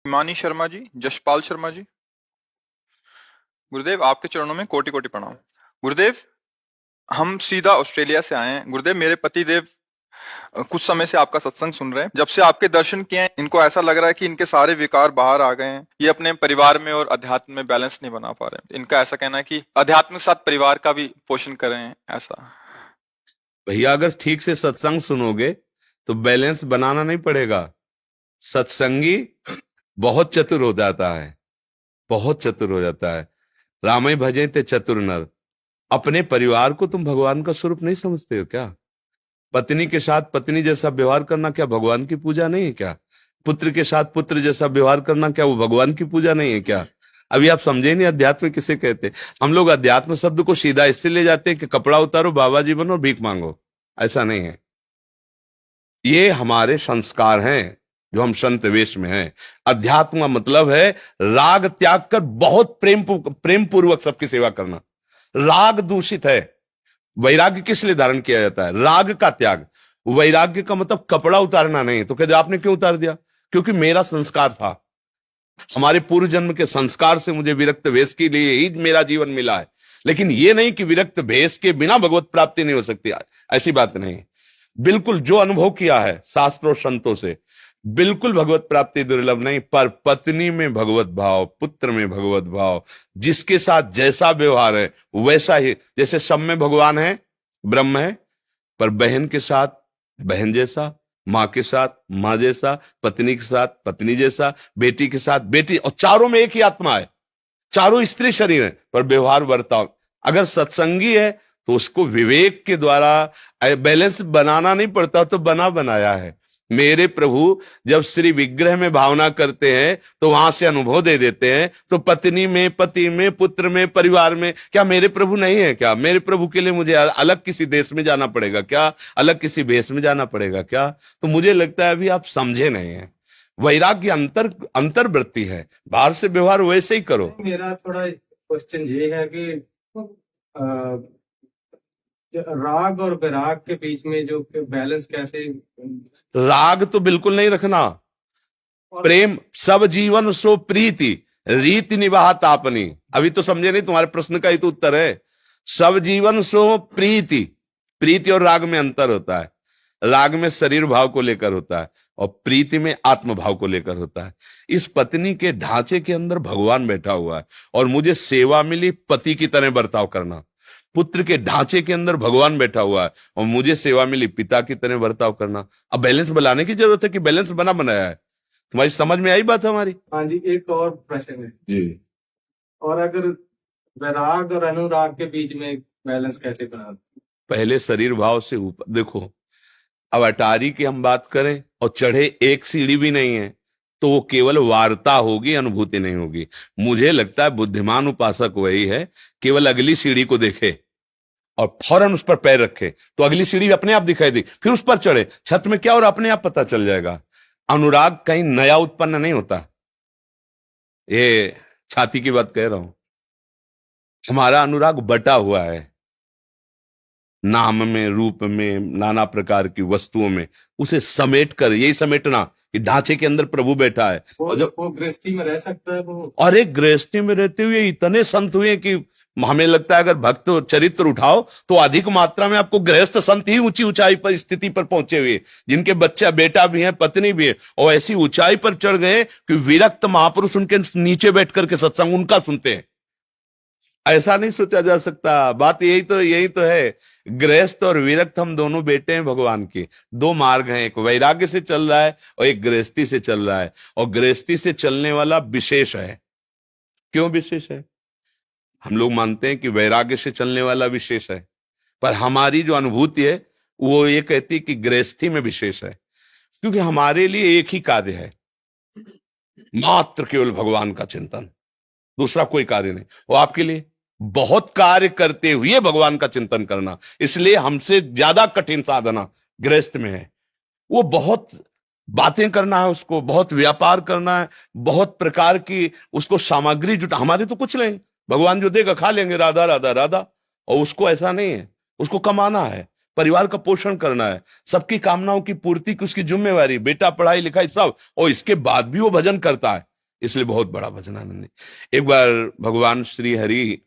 हिमानी शर्मा जी, जशपाल शर्मा जी। गुरुदेव आपके चरणों में कोटि कोटि प्रणाम। गुरुदेव, हम सीधा ऑस्ट्रेलिया से आए हैं। गुरुदेव, मेरे पति देव कुछ समय से आपका सत्संग सुन रहे हैं। जब से आपके दर्शन किए हैं, इनको ऐसा लग रहा है कि इनके सारे विकार बाहर आ गए हैं। ये अपने परिवार में और अध्यात्म में बैलेंस नहीं बना पा रहे हैं। इनका ऐसा कहना है कि अध्यात्म के साथ परिवार का भी पोषण कर रहे हैं। ऐसा भैया, अगर ठीक से सत्संग सुनोगे तो बैलेंस बनाना नहीं पड़ेगा। सत्संगी बहुत चतुर हो जाता है, बहुत चतुर हो जाता है। रामई भजे ते चतुर नर। अपने परिवार को तुम भगवान का स्वरूप नहीं समझते हो क्या? पत्नी के साथ पत्नी जैसा व्यवहार करना क्या भगवान की पूजा नहीं है क्या? पुत्र के साथ पुत्र जैसा व्यवहार करना क्या वो भगवान की पूजा नहीं है क्या? अभी आप समझे नहीं अध्यात्म किसे कहते। हम लोग अध्यात्म शब्द को सीधा इससे ले जाते हैं कि कपड़ा उतारो, बाबा जी बनो, भीख मांगो। ऐसा नहीं है। ये हमारे संस्कार हैं जो हम संत वेश में हैं। अध्यात्म का मतलब है राग त्याग कर बहुत प्रेम पूर्वक सबकी सेवा करना। राग दूषित है। वैराग्य किस लिए धारण किया जाता है? राग का त्याग। वैराग्य का मतलब कपड़ा उतारना नहीं। तो कहते आपने क्यों उतार दिया? क्योंकि मेरा संस्कार था, हमारे पूर्व जन्म के संस्कार से मुझे विरक्त वेश के लिए ही मेरा जीवन मिला है। लेकिन ये नहीं कि विरक्त वेश के बिना भगवत प्राप्ति नहीं हो सकती, ऐसी बात नहीं। बिल्कुल जो अनुभव किया है शास्त्रों संतों से, बिल्कुल भगवत प्राप्ति दुर्लभ नहीं। पर पत्नी में भगवत भाव, पुत्र में भगवत भाव, जिसके साथ जैसा व्यवहार है वैसा ही। जैसे सब में भगवान है, ब्रह्म है, पर बहन के साथ बहन जैसा, माँ के साथ माँ जैसा, पत्नी के साथ पत्नी जैसा, बेटी के साथ बेटी, और चारों में एक ही आत्मा है। चारों स्त्री शरीर है, पर व्यवहार बर्ताव। अगर सत्संगी है तो उसको विवेक के द्वारा बैलेंस बनाना नहीं पड़ता, तो बनाया है। मेरे प्रभु जब श्री विग्रह में भावना करते हैं तो वहां से अनुभव दे देते हैं। तो पत्नी में, पति में, पुत्र में, परिवार में क्या मेरे प्रभु नहीं है क्या? मेरे प्रभु के लिए मुझे अलग किसी देश में जाना पड़ेगा क्या? अलग किसी भेष में जाना पड़ेगा क्या? तो मुझे लगता है अभी आप समझे नहीं है। वैराग्य अंतर्वृत्ति है, बाहर से व्यवहार वैसे ही करो। मेरा थोड़ा क्वेश्चन ये है कि राग और वैराग के बीच में जो बैलेंस कैसे? राग तो बिल्कुल नहीं रखना। प्रेम सब जीवन सो प्रीति रीति निवाहत आपनी। अभी तो समझे नहीं, तुम्हारे प्रश्न का ही तो उत्तर है। सब जीवन सो प्रीति। प्रीति और राग में अंतर होता है। राग में शरीर भाव को लेकर होता है और प्रीति में आत्म भाव को लेकर होता है। इस पत्नी के ढांचे के अंदर भगवान बैठा हुआ है और मुझे सेवा मिली पति की तरह बर्ताव करना। पुत्र के ढांचे के अंदर भगवान बैठा हुआ है और मुझे सेवा मिली पिता की तरह बर्ताव करना। अब बैलेंस बनाने की जरूरत है कि बैलेंस बनाया है। तुम्हारी समझ में आई बात हमारी? हाँ जी, एक और प्रश्न है जी। और अगर वैराग और अनुराग के बीच में बैलेंस कैसे बनाते? पहले शरीर भाव से ऊपर देखो। अब अटारी की हम बात करें और चढ़े एक सीढ़ी भी नहीं है तो वो केवल वार्ता होगी, अनुभूति नहीं होगी। मुझे लगता है बुद्धिमान उपासक वही है, केवल अगली सीढ़ी को देखे और फौरन उस पर पैर रखे तो अगली सीढ़ी अपने आप दिखाई दी, फिर उस पर चढ़े। छत में क्या और अपने आप पता चल जाएगा। अनुराग कहीं नया उत्पन्न नहीं होता। ये छाती की बात कह रहा हूं। हमारा अनुराग बटा हुआ है, नाम में, रूप में, नाना प्रकार की वस्तुओं में। उसे समेट कर, यही समेटना कि ढांचे के अंदर प्रभु बैठा है। और जब वो गृहस्थी में रह सकता है वो, और एक गृहस्थी में रहते हुए इतने संत हुए कि हमें लगता है अगर भक्त चरित्र उठाओ तो अधिक मात्रा में आपको गृहस्थ संत ही ऊंची ऊंचाई पर, स्थिति पर पहुंचे हुए, जिनके बच्चा बेटा भी है, पत्नी भी है, और ऐसी ऊंचाई पर चढ़ गए कि विरक्त महापुरुष उनके नीचे बैठ करके सत्संग उनका सुनते हैं। ऐसा नहीं सोचा जा सकता। बात यही तो है। गृहस्थ और विरक्त हम दोनों बेटे हैं भगवान के। दो मार्ग हैं, एक वैराग्य से चल रहा है और एक गृहस्थी से चल रहा है। और गृहस्थी से चलने वाला विशेष है। क्यों विशेष है? हम लोग मानते हैं कि वैराग्य से चलने वाला विशेष है, पर हमारी जो अनुभूति है वो ये कहती है कि गृहस्थी में विशेष है। क्योंकि हमारे लिए एक ही कार्य है, मात्र केवल भगवान का चिंतन, दूसरा कोई कार्य नहीं। वो आपके लिए बहुत कार्य करते हुए भगवान का चिंतन करना। इसलिए हमसे ज्यादा कठिन साधना गृहस्थ में है। वो बहुत बातें करना है, उसको बहुत व्यापार करना है, बहुत प्रकार की उसको सामग्री जुटा। हमारे तो कुछ नहीं, भगवान जो देगा खा लेंगे, राधा राधा राधा। और उसको ऐसा नहीं है, उसको कमाना है, परिवार का पोषण करना है, सबकी कामनाओं की पूर्ति की उसकी जिम्मेवारी, बेटा पढ़ाई लिखाई सब। और इसके बाद भी वो भजन करता है। इसलिए बहुत बड़ा भजन आनंदी। एक बार भगवान श्री हरि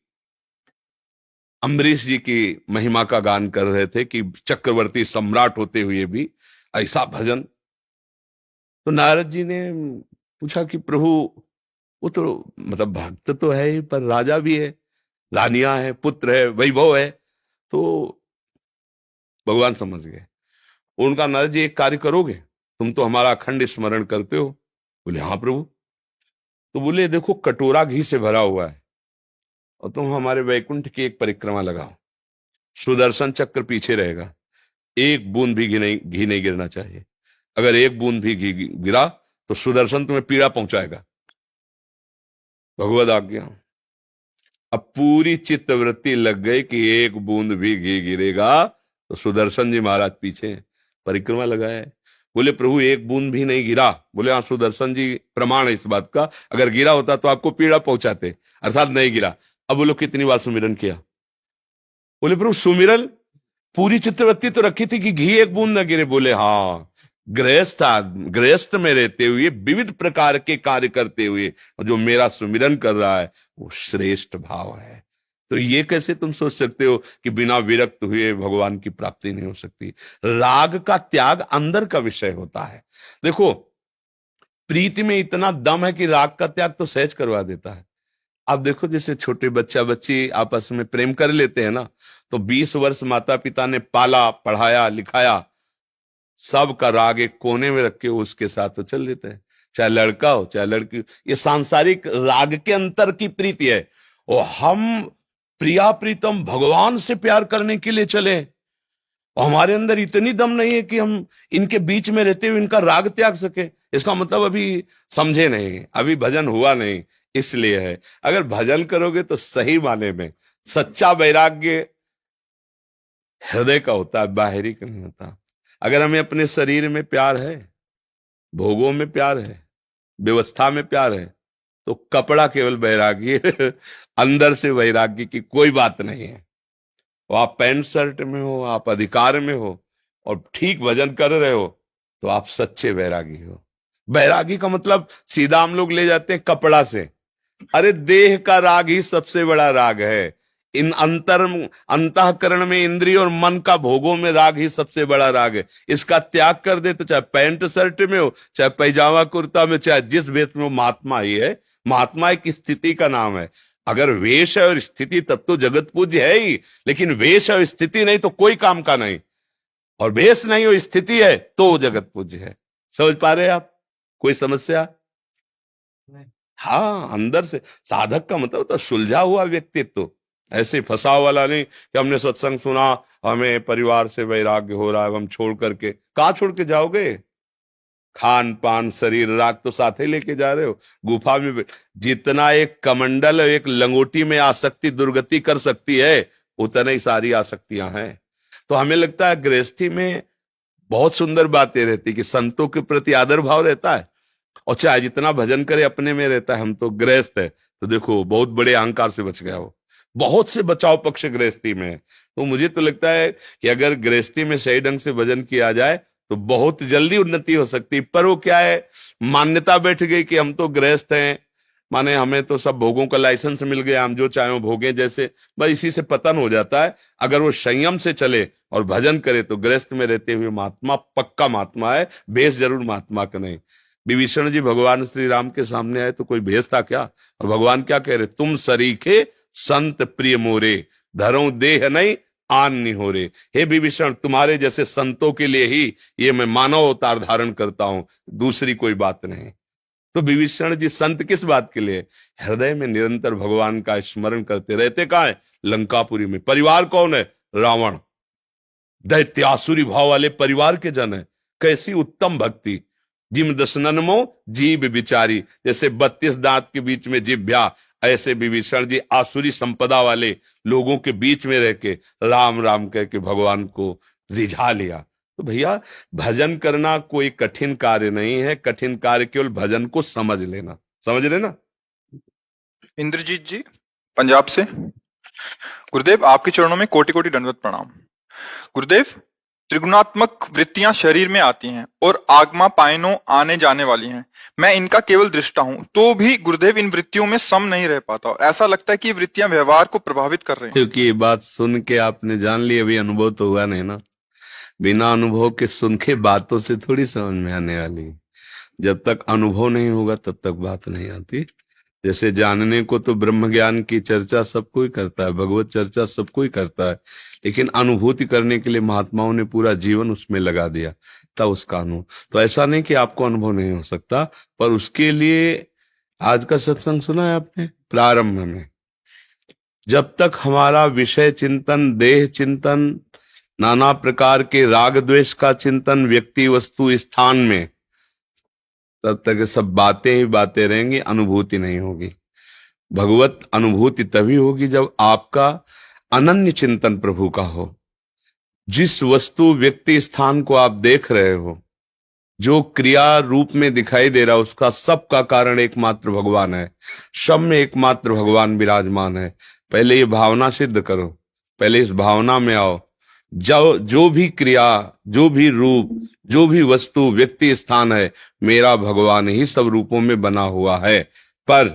अम्बरीश जी की महिमा का गान कर रहे थे कि चक्रवर्ती सम्राट होते हुए भी ऐसा भजन। तो नारद जी ने पूछा कि प्रभु वो तो मतलब भक्त तो है ही, पर राजा भी है, रानियां है, पुत्र है, वैभव है। तो भगवान समझ गए। उनका, नारद जी एक कार्य करोगे, तुम तो हमारा अखंड स्मरण करते हो। बोले हाँ प्रभु। तो बोले देखो कटोरा घी से भरा हुआ है और तुम हमारे वैकुंठ की एक परिक्रमा लगाओ, सुदर्शन चक्र पीछे रहेगा, एक बूंद भी घी नहीं गिरना चाहिए। अगर एक बूंद भी घी गिरा तो सुदर्शन तुम्हें पीड़ा पहुंचाएगा। भगवद आज्ञा। अब पूरी चित्त वृत्ति लग गई कि एक बूंद भी घी गिरेगा तो सुदर्शन जी महाराज पीछे हैं, परिक्रमा लगाए। बोले प्रभु एक बूंद भी नहीं गिरा। बोले हाँ सुदर्शन जी प्रमाण है इस बात का, अगर गिरा होता तो आपको पीड़ा पहुंचाते, अर्थात नहीं गिरा। अब बोलो कितनी बार सुमिरन किया? बोले प्रभु सुमिरन पूरी चित्तवृत्ति तो रखी थी कि घी एक बूंद न गिरे। बोले हाँ गृहस्थ में रहते हुए विविध प्रकार के कार्य करते हुए जो मेरा सुमिरन कर रहा है वो श्रेष्ठ भाव है। तो ये कैसे तुम सोच सकते हो कि बिना विरक्त हुए भगवान की प्राप्ति नहीं हो सकती? राग का त्याग अंदर का विषय होता है। देखो प्रीति में इतना दम है कि राग का त्याग तो सहज करवा देता है। आप देखो जैसे छोटे बच्चा बच्ची आपस में प्रेम कर लेते हैं ना, तो 20 वर्ष माता पिता ने पाला पढ़ाया लिखाया, सबका राग एक कोने में रख के उसके साथ तो चल देते हैं, चाहे लड़का हो चाहे लड़की। ये सांसारिक राग के अंतर की प्रीति है। और हम प्रिया प्रीतम भगवान से प्यार करने के लिए चले और हमारे अंदर इतनी दम नहीं है कि हम इनके बीच में रहते हुए इनका राग त्याग सके। इसका मतलब अभी समझे नहीं, अभी भजन हुआ नहीं, इसलिए है। अगर भजन करोगे तो सही माने में सच्चा वैराग्य हृदय का होता है, बाहरी का नहीं होता। अगर हमें अपने शरीर में प्यार है, भोगों में प्यार है, व्यवस्था में प्यार है, तो कपड़ा केवल वैराग्य अंदर से वैराग्य की कोई बात नहीं है। तो आप पैंट शर्ट में हो, आप अधिकार में हो और ठीक भजन कर रहे हो तो आप सच्चे वैरागी हो। वैरागी का मतलब सीधा हम लोग ले जाते हैं कपड़ा से। अरे देह का राग ही सबसे बड़ा राग है। इन अंतःकरण में इंद्रिय और मन का भोगों में राग ही सबसे बड़ा राग है। इसका त्याग कर दे तो चाहे पैंट शर्ट में हो, चाहे पैजामा कुर्ता में, चाहे जिस वेश में हो, महात्मा ही है। महात्मा एक स्थिति का नाम है। अगर वेश है और स्थिति तब तो जगत पूज्य है ही, लेकिन वेश और स्थिति नहीं तो कोई काम का नहीं, और वेश नहीं हो स्थिति है तो जगत पूज्य है। समझ पा रहे हैं आप? कोई समस्या? हाँ, अंदर से साधक का मतलब तो सुलझा हुआ व्यक्तित्व, ऐसे फंसा वाला नहीं कि हमने सत्संग सुना, हमें परिवार से वैराग्य हो रहा है, हम छोड़ करके कहाँ छोड़ के जाओगे? खान पान शरीर राग तो साथ ही लेके जा रहे हो। गुफा में जितना एक कमंडल एक लंगोटी में आसक्ति दुर्गति कर सकती है, उतना ही सारी आसक्तियां हैं। तो हमें लगता है गृहस्थी में बहुत सुंदर बातें रहती कि संतों के प्रति आदर भाव रहता है, और चाहे जितना भजन करे अपने में रहता है, हम तो गृहस्थ है। तो देखो बहुत बड़े अहंकार से बच गया हो। बहुत से बचाव पक्ष गृहस्थी में है। तो मुझे तो लगता है कि अगर गृहस्थी में सही ढंग से भजन किया जाए तो बहुत जल्दी उन्नति हो सकती है। पर वो क्या है, मान्यता बैठ गई कि हम तो गृहस्थ हैं, माने हमें तो सब भोगों का लाइसेंस मिल गया, हम जो चाहे भोगें जैसे, बस इसी से पतन हो जाता है। अगर वो संयम से चले और भजन करे तो गृहस्थ में रहते हुए महात्मा पक्का महात्मा है, भेष जरूर महात्मा का नहीं। विभीषण जी भगवान श्री राम के सामने आए तो कोई भेष था क्या? और भगवान क्या कह रहे, तुम सरीखे संत प्रिय मोरे, धरो देह नहीं आन निहोरे। हे विभीषण, तुम्हारे जैसे संतों के लिए ही ये मैं मानव अवतार धारण करता हूं, दूसरी कोई बात नहीं। तो विभीषण जी संत किस बात के लिए? हृदय में निरंतर भगवान का स्मरण करते रहते। कहाँ है? लंकापुरी में। परिवार कौन है? रावण, दैत्यासुरी भाव वाले परिवार के जन है। कैसी उत्तम भक्ति! जिम दशननमो जीव विचारी, जैसे 32 दांत के बीच में जिभ्या, ऐसे विभीषण जी आसुरी संपदा वाले लोगों के बीच में रह के राम राम कह के भगवान को रिझा लिया। तो भैया भजन करना कोई कठिन कार्य नहीं है, कठिन कार्य केवल भजन को समझ लेना। समझ लेना। इंद्रजीत जी पंजाब से। गुरुदेव आपके चरणों में कोटि कोटि दंडवत प्रणाम। गुरुदेव त्रिगुणात्मक वृत्तियां शरीर में आती हैं और आगमा पायनों आने जाने वाली हैं। मैं इनका केवल दृष्टा हूं, तो भी गुरुदेव इन वृत्तियों में सम नहीं रह पाता। ऐसा लगता है कि ये वृत्तियां व्यवहार को प्रभावित कर रही हैं। क्योंकि ये बात सुन के आपने जान ली, अभी अनुभव तो हुआ नहीं ना। बिना अनुभव के सुन के बातों से थोड़ी समझ में आने वाली है। जब तक अनुभव नहीं होगा तब तक बात नहीं आती। जैसे जानने को तो ब्रह्म ज्ञान की चर्चा सब कोई करता है, भगवत चर्चा सब कोई करता है, लेकिन अनुभूति करने के लिए महात्माओं ने पूरा जीवन उसमें लगा दिया, तब उसका अनुभव। तो ऐसा नहीं कि आपको अनुभव नहीं हो सकता, पर उसके लिए आज का सत्संग सुना है आपने प्रारंभ में, जब तक हमारा विषय चिंतन, देह चिंतन, नाना प्रकार के राग द्वेष का चिंतन व्यक्ति वस्तु स्थान में, तब तक ये सब बातें ही बातें रहेंगी, अनुभूति नहीं होगी। भगवत अनुभूति तभी होगी जब आपका अनन्य चिंतन प्रभु का हो। जिस वस्तु व्यक्ति स्थान को आप देख रहे हो, जो क्रिया रूप में दिखाई दे रहा है, उसका सबका कारण एकमात्र भगवान है। सब में एकमात्र भगवान विराजमान है। पहले ये भावना सिद्ध करो, पहले इस भावना में आओ। जो भी क्रिया, जो भी रूप, जो भी वस्तु, व्यक्ति, स्थान है, मेरा भगवान ही सब रूपों में बना हुआ है। पर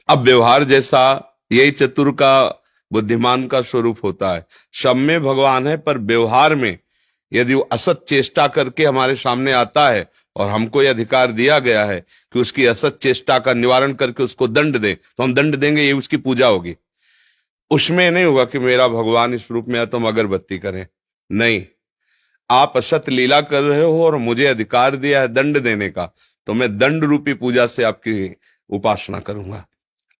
अब व्यवहार जैसा, यही चतुर का, बुद्धिमान का स्वरूप होता है। सब में भगवान है, पर व्यवहार में यदि वो असत चेष्टा करके हमारे सामने आता है और हमको यह अधिकार दिया गया है कि उसकी असत चेष्टा का निवारण करके उसको दंड दे, तो हम दंड देंगे, ये उसकी पूजा होगी। उसमें नहीं होगा कि मेरा भगवान इस रूप में है तो हम अगरबत्ती करें। नहीं, आप असत लीला कर रहे हो और मुझे अधिकार दिया है दंड देने का, तो मैं दंड रूपी पूजा से आपकी उपासना करूंगा।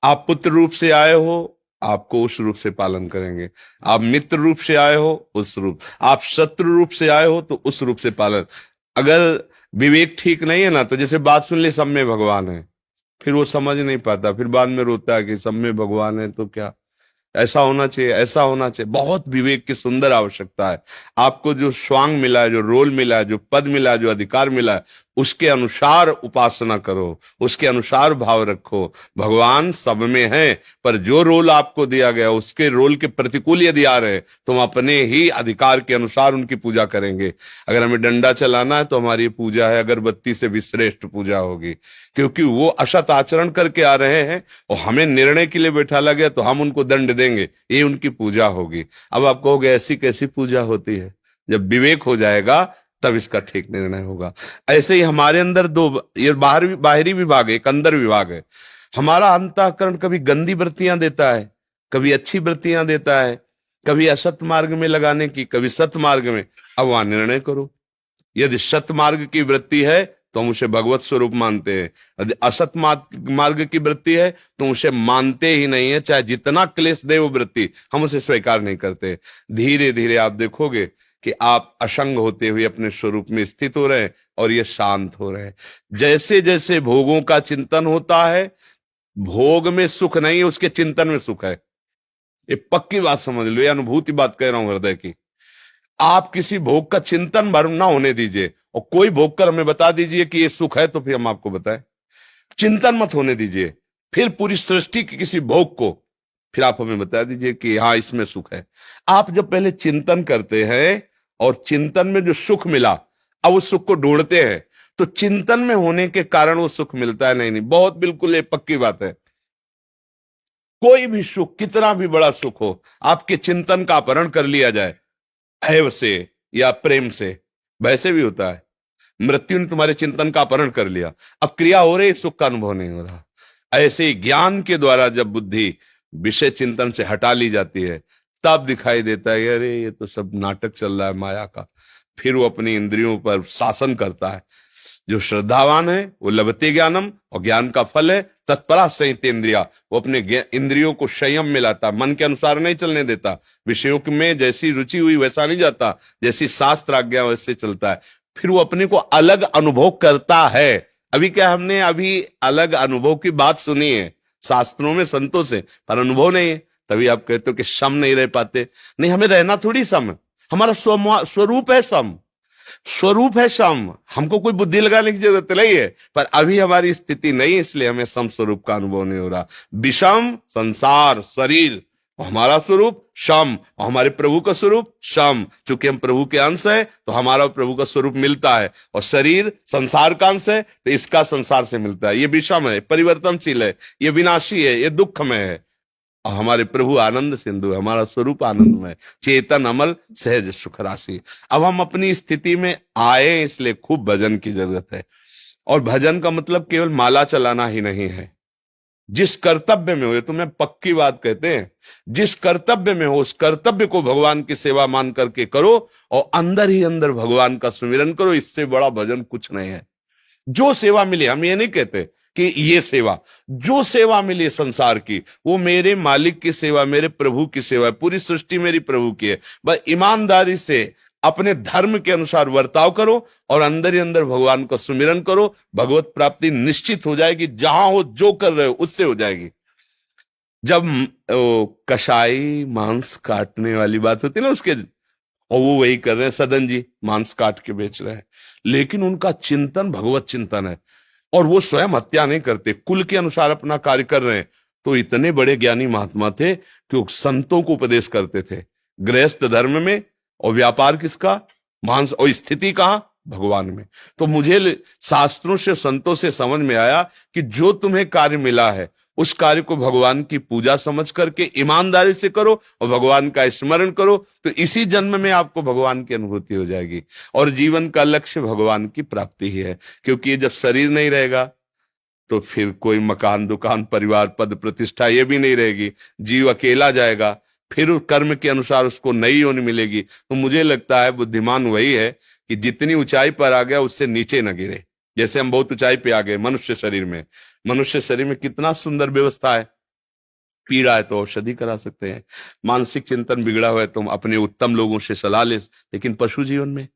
आप पुत्र रूप से आए हो, आपको उस रूप से पालन करेंगे। आप मित्र रूप से आए हो, उस रूप। आप शत्रु रूप से आए हो तो उस रूप से पालन। अगर विवेक ठीक नहीं है ना, तो जैसे बात सुन ली सब में भगवान है, फिर वो समझ नहीं पाता, फिर बाद में रोता है कि सब में भगवान है तो क्या, ऐसा होना चाहिए, ऐसा होना चाहिए। बहुत विवेक की सुंदर आवश्यकता है। आपको जो स्वांग मिला है, जो रोल मिला है, जो पद मिला है, जो अधिकार मिला है, उसके अनुसार उपासना करो, उसके अनुसार भाव रखो। भगवान सब में है, पर जो रोल आपको दिया गया उसके रोल के प्रतिकूल यदि आ रहे तो हम अपने ही अधिकार के अनुसार उनकी पूजा करेंगे। अगर हमें डंडा चलाना है तो हमारी पूजा है अगरबत्ती से भी श्रेष्ठ पूजा होगी, क्योंकि वो असत आचरण करके आ रहे हैं और हमें निर्णय के लिए बैठा लगे तो हम उनको दंड देंगे, ये उनकी पूजा होगी। अब आप कहोगे ऐसी कैसी पूजा होती है? जब विवेक हो जाएगा तब इसका ठीक निर्णय होगा। ऐसे ही हमारे अंदर दो, ये बाहरी विभाग है, एक अंदर विभाग है। हमारा अंतःकरण कभी गंदी वृत्तियां देता है, कभी अच्छी वृत्तियां देता है, कभी असत मार्ग में लगाने की, कभी सत मार्ग में। अब वहां निर्णय करो। यदि सत मार्ग की वृत्ति है तो हम उसे भगवत स्वरूप मानते हैं, यदि असत मार्ग की वृत्ति है तो उसे मानते ही नहीं है। चाहे जितना क्लेश दे वो वृत्ति, हम उसे स्वीकार नहीं करते। धीरे धीरे आप देखोगे कि आप असंग होते हुए अपने स्वरूप में स्थित हो रहे हैं और ये शांत हो रहे हैं। जैसे जैसे भोगों का चिंतन होता है, भोग में सुख नहीं है, उसके चिंतन में सुख है। ये पक्की बात समझ लो, ये अनुभूति बात कह रहा हूं हृदय की। आप किसी भोग का चिंतन भर ना होने दीजिए और कोई भोग कर हमें बता दीजिए कि ये सुख है, तो फिर हम आपको बताएं। चिंतन मत होने दीजिए। फिर पूरी सृष्टि के किसी भोग को फिर आप हमें बता दीजिए कि हाँ इसमें सुख है। आप जब पहले चिंतन करते हैं और चिंतन में जो सुख मिला, अब उस सुख को ढूंढते हैं, तो चिंतन में होने के कारण वो सुख मिलता है। नहीं, बहुत बिल्कुल ये पक्की बात है। कोई भी सुख, कितना भी बड़ा सुख हो, आपके चिंतन का अपहरण कर लिया जाए, ऐव से या प्रेम से, वैसे भी होता है। मृत्यु ने तुम्हारे चिंतन का अपहरण कर लिया, अब क्रिया हो रही, सुख का अनुभव नहीं हो रहा। ऐसे ही ज्ञान के द्वारा जब बुद्धि विषय चिंतन से हटा ली जाती है, तब दिखाई देता है अरे ये तो सब नाटक चल रहा है माया का। फिर वो अपनी इंद्रियों पर शासन करता है। जो श्रद्धावान है वो लभते ज्ञानम, और ज्ञान का फल है तत्परा संयत इंद्रिया। वो अपने इंद्रियों को संयम में लाता, मन के अनुसार नहीं चलने देता। विषयों में जैसी रुचि हुई वैसा नहीं जाता, जैसी शास्त्र आज्ञा वैसे चलता है। फिर वो अपने को अलग अनुभव करता है। अभी क्या हमने अभी अलग अनुभव की बात सुनी है शास्त्रों में, संतों से, पर अनुभव नहीं है। तभी आप कहते हो कि सम नहीं रह पाते। नहीं, हमें रहना थोड़ी सम, हमारा स्वरूप है सम, स्वरूप है सम। हमको कोई बुद्धि लगाने की जरूरत नहीं है, पर अभी हमारी स्थिति नहीं, इसलिए हमें सम स्वरूप का अनुभव नहीं हो रहा। विषम संसार शरीर, हमारा स्वरूप शम, और हमारे प्रभु का स्वरूप शम। चूंकि हम प्रभु के अंश है तो हमारा प्रभु का स्वरूप मिलता है, और शरीर संसार का अंश है तो इसका संसार से मिलता है। ये विषम है, परिवर्तनशील है, ये विनाशी है, ये दुखमय है। और हमारे प्रभु आनंद सिंधु है, हमारा स्वरूप आनंदमय, चेतन अमल सहज सुख राशि। अब हम अपनी स्थिति में आए, इसलिए खूब भजन की जरूरत है। और भजन का मतलब केवल माला चलाना ही नहीं है। जिस कर्तव्य में हो, ये तो मैं पक्की बात कहते हैं, जिस कर्तव्य में हो उस कर्तव्य को भगवान की सेवा मान करके करो, और अंदर ही अंदर भगवान का सुमिरन करो। इससे बड़ा भजन कुछ नहीं है। जो सेवा मिली, हम ये नहीं कहते कि ये सेवा, जो सेवा मिली संसार की, वो मेरे मालिक की सेवा, मेरे प्रभु की सेवा है। पूरी सृष्टि मेरी प्रभु की है। बस ईमानदारी से अपने धर्म के अनुसार वर्ताव करो, और अंदर ही अंदर भगवान का सुमिरन करो। भगवत प्राप्ति निश्चित हो जाएगी। जहां हो, जो कर रहे हो, उससे हो जाएगी। जब कसाई मांस काटने वाली बात होती है ना, उसके, और वो वही कर रहे हैं, सदन जी मांस काट के बेच रहे हैं, लेकिन उनका चिंतन भगवत चिंतन है, और वो स्वयं हत्या नहीं करते, कुल के अनुसार अपना कार्य कर रहे हैं। तो इतने बड़े ज्ञानी महात्मा थे कि वो संतों को उपदेश करते थे, गृहस्थ धर्म में, और व्यापार किसका, मांस, और स्थिति कहां, भगवान में। तो मुझे शास्त्रों से, संतों से समझ में आया कि जो तुम्हें कार्य मिला है उस कार्य को भगवान की पूजा समझ करके ईमानदारी से करो, और भगवान का स्मरण करो, तो इसी जन्म में आपको भगवान की अनुभूति हो जाएगी। और जीवन का लक्ष्य भगवान की प्राप्ति ही है। क्योंकि ये जब शरीर नहीं रहेगा तो फिर कोई मकान, दुकान, परिवार, पद, प्रतिष्ठा ये भी नहीं रहेगी। जीव अकेला जाएगा, फिर कर्म के अनुसार उसको नई योनि मिलेगी। तो मुझे लगता है बुद्धिमान वही है कि जितनी ऊंचाई पर आ गया उससे नीचे न गिरे। जैसे हम बहुत ऊंचाई पे आ गए मनुष्य शरीर में, मनुष्य शरीर में कितना सुंदर व्यवस्था है। पीड़ा है तो औषधि करा सकते हैं, मानसिक चिंतन बिगड़ा हुआ है तो हम अपने उत्तम लोगों से सलाह ले। लेकिन पशु जीवन में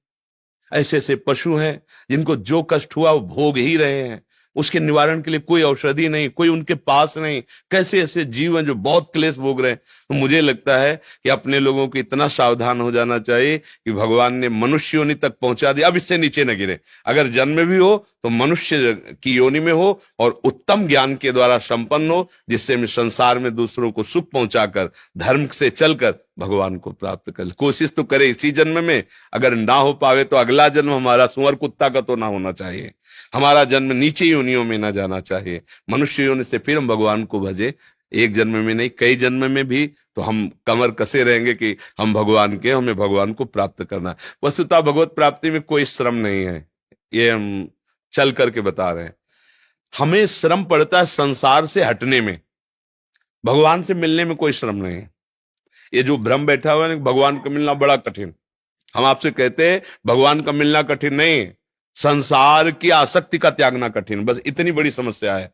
ऐसे ऐसे पशु हैं जिनको जो कष्ट हुआ वो भोग ही रहे हैं, उसके निवारण के लिए कोई औषधि नहीं, कोई उनके पास नहीं। कैसे ऐसे जीव हैं जो बहुत क्लेश भोग रहे हैं। तो मुझे लगता है कि अपने लोगों को इतना सावधान हो जाना चाहिए कि भगवान ने मनुष्य योनि तक पहुंचा दिया, अब इससे नीचे न गिरे। अगर जन्म भी हो तो मनुष्य की योनि में हो, और उत्तम ज्ञान के द्वारा संपन्न हो, जिससे मैं संसार में दूसरों को सुख पहुंचाकर, धर्म से चलकर भगवान को प्राप्त कर। कोशिश तो करे इसी जन्म में, अगर ना हो पावे तो अगला जन्म हमारा सुअर कुत्ता का तो ना होना चाहिए, हमारा जन्म नीचे योनियों में ना जाना चाहिए। मनुष्य योनि से फिर हम भगवान को भजे, एक जन्म में नहीं कई जन्म में भी, तो हम कमर कसे रहेंगे कि हम भगवान के, हमें भगवान को प्राप्त करना है। वस्तुतः भगवत प्राप्ति में कोई श्रम नहीं है, ये हम चल करके बता रहे हैं। हमें श्रम पड़ता है संसार से हटने में, भगवान से मिलने में कोई श्रम नहीं है। ये जो भ्रम बैठा हुआ है ना, भगवान का मिलना बड़ा कठिन, हम आपसे कहते हैं भगवान का मिलना कठिन नहीं है, संसार की आसक्ति का त्यागना कठिन, बस इतनी बड़ी समस्या है।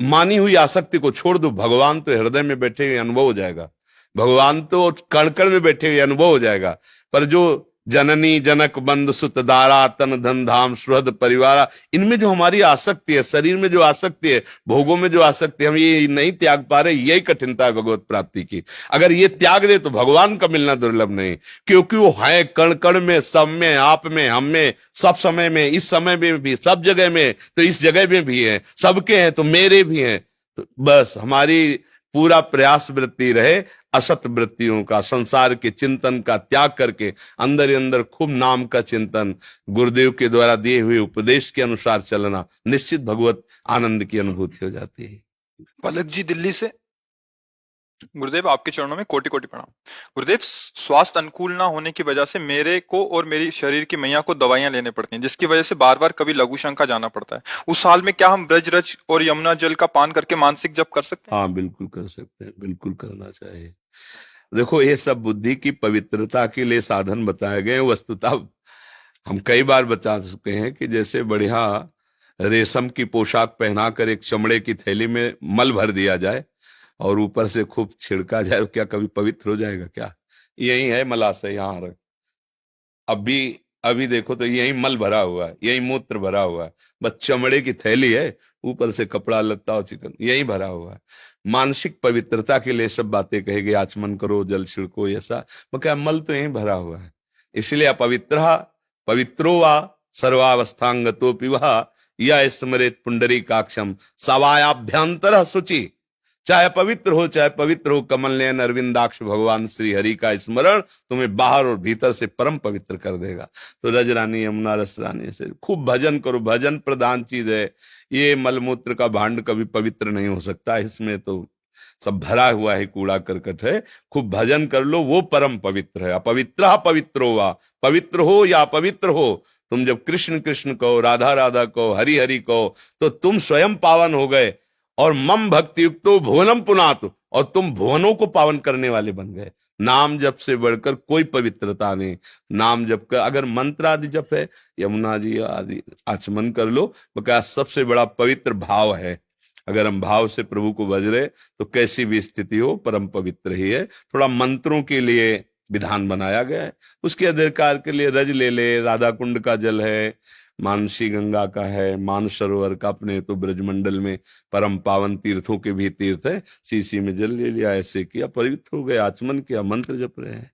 मानी हुई आसक्ति को छोड़ दो, भगवान तो हृदय में बैठे हुए अनुभव हो जाएगा, भगवान तो कण कण में बैठे हुए अनुभव हो जाएगा। पर जो जननी जनक बंद सुत दारा तन धन धाम सुहृद परिवारा, इनमें जो हमारी आसक्ति है, शरीर में जो आसक्ति है, भोगों में जो आसक्ति है, हम ये नहीं त्याग पा रहे, यही कठिनता है भगवत प्राप्ति की। अगर ये त्याग दे तो भगवान का मिलना दुर्लभ नहीं, क्योंकि वो है कण कण में, सब में, आप में, हम में, सब समय में, इस समय में भी, सब जगह में, तो इस जगह में भी है, सबके हैं तो मेरे भी हैं। तो बस हमारी पूरा प्रयास वृत्ति रहे असत वृत्तियों का, संसार के चिंतन का त्याग करके अंदर ही अंदर खूब नाम का चिंतन, गुरुदेव के द्वारा दिए हुए उपदेश के अनुसार चलना, निश्चित भगवत आनंद की अनुभूति हो जाती है। पलक जी दिल्ली से। गुरुदेव आपके चरणों में कोटि कोटि प्रणाम। गुरुदेव, स्वास्थ्य अनुकूल ना होने की वजह से मेरे को और मेरी शरीर की मैया को दवाइयां लेने पड़ती हैं, जिसकी वजह से बार बार कभी लघु शंका जाना पड़ता है। उस हाल में क्या हम ब्रज रज और यमुना जल का पान करके मानसिक जप कर सकते हैं? हाँ बिल्कुल कर सकते हैं, बिल्कुल करना चाहिए। देखो ये सब बुद्धि की पवित्रता के लिए साधन बताए गए। वस्तुतः हम कई बार बता चुके हैं कि जैसे बढ़िया रेशम की पोशाक पहनाकर एक चमड़े की थैली में मल भर दिया जाए और ऊपर से खूब छिड़का जाए, तो क्या कभी पवित्र हो जाएगा क्या? यही है मलाशय, यहाँ रख, अभी देखो तो यही मल भरा हुआ है, यही मूत्र भरा हुआ है, बस चमड़े की थैली है, ऊपर से कपड़ा लत्ता और चिकन यही भरा हुआ है। मानसिक पवित्रता के लिए सब बातें कहेगी, आचमन करो, जल छिड़को, ऐसा क्या मल तो यही भरा हुआ है। इसलिए पवित्रो वा सर्वावस्थांगतो पिवा या स्मरेत पुंडरीकाक्षम सवायाभ्यंतर शुचि। चाहे पवित्र हो, कमल नयन अरविंदाक्ष भगवान श्री हरि का स्मरण तुम्हें बाहर और भीतर से परम पवित्र कर देगा। तो रज रानी यमुना रस रानी से खूब भजन करो, भजन प्रधान चीज है। ये मलमूत्र का भांड कभी पवित्र नहीं हो सकता, इसमें तो सब भरा हुआ है, कूड़ा करकट है। खूब भजन कर लो, वो परम पवित्र है। अपवित्र पवित्रो वा, पवित्र हो या अपवित्र हो, तुम जब कृष्ण कृष्ण कहो, राधा राधा कहो, हरि हरि कहो, तो तुम स्वयं पावन हो गए। और मम भक्ति युक्तो भुवनम पुनातु, और तुम भुवनों को पावन करने वाले बन गए। नाम जप से बढ़कर कोई पवित्रता नहीं। नाम जप कर, अगर मंत्र आदि जप है, यमुना जी आदि आचमन कर लो, बका सबसे बड़ा पवित्र भाव है। अगर हम भाव से प्रभु को भज रहे तो कैसी भी स्थिति हो परम पवित्र ही है। थोड़ा मंत्रों के लिए विधान बनाया गया है, उसके अधिकार के लिए रज ले ले, राधा कुंड का जल है, मानसी गंगा का है, मानसरोवर का, अपने तो ब्रजमंडल में परम पावन तीर्थों के भी तीर्थ है, सीसी में जल ले लिया, ऐसे किया, पवित्र हो गए, आचमन किया, मंत्र जप रहे हैं।